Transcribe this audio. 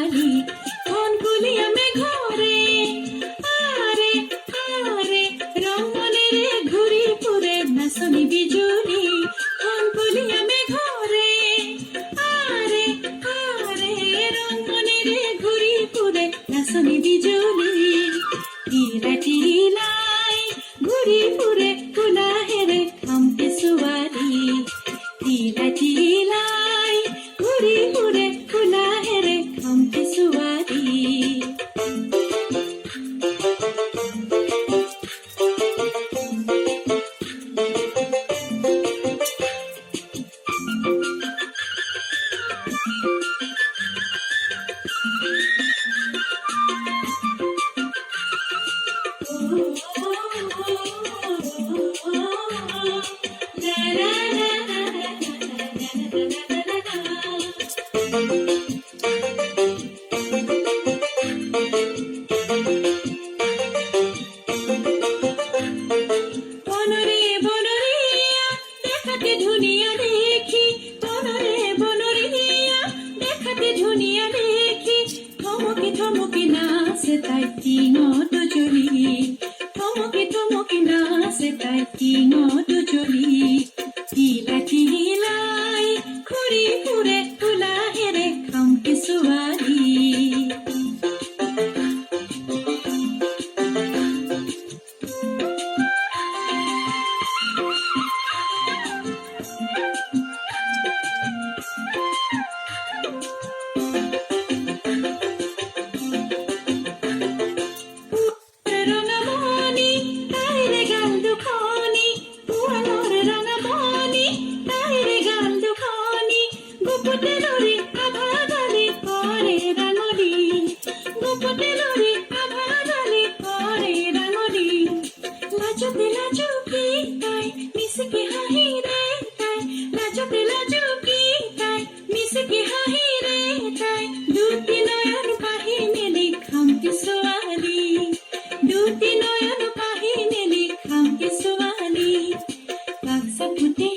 ছোৱালী মন কুলিয়া মেঘৰে আৰে আৰে ৰং মনেৰে ঘূৰি ফুৰে নাচনী বিজুলী মন কুলিয়া মেঘৰে আৰে আৰে ৰং মনেৰে ঘূৰি ফুৰে নাচনী বিজুলী টিলা টিলাই ঘূৰি ফুৰে কোলাহেৰে খামটি ছোৱালী টিলা টিলাই ঘূৰি ফুৰে কোলাহেৰে খামটি ছোৱালী থমকি নাচে তাই টিঙত জ্বলি থমকি নাচে তাই টিঙত জ্বলি টিলা টিলাই ঘূৰি ফুৰে কোলাহেৰে খামটি ছোৱালী Put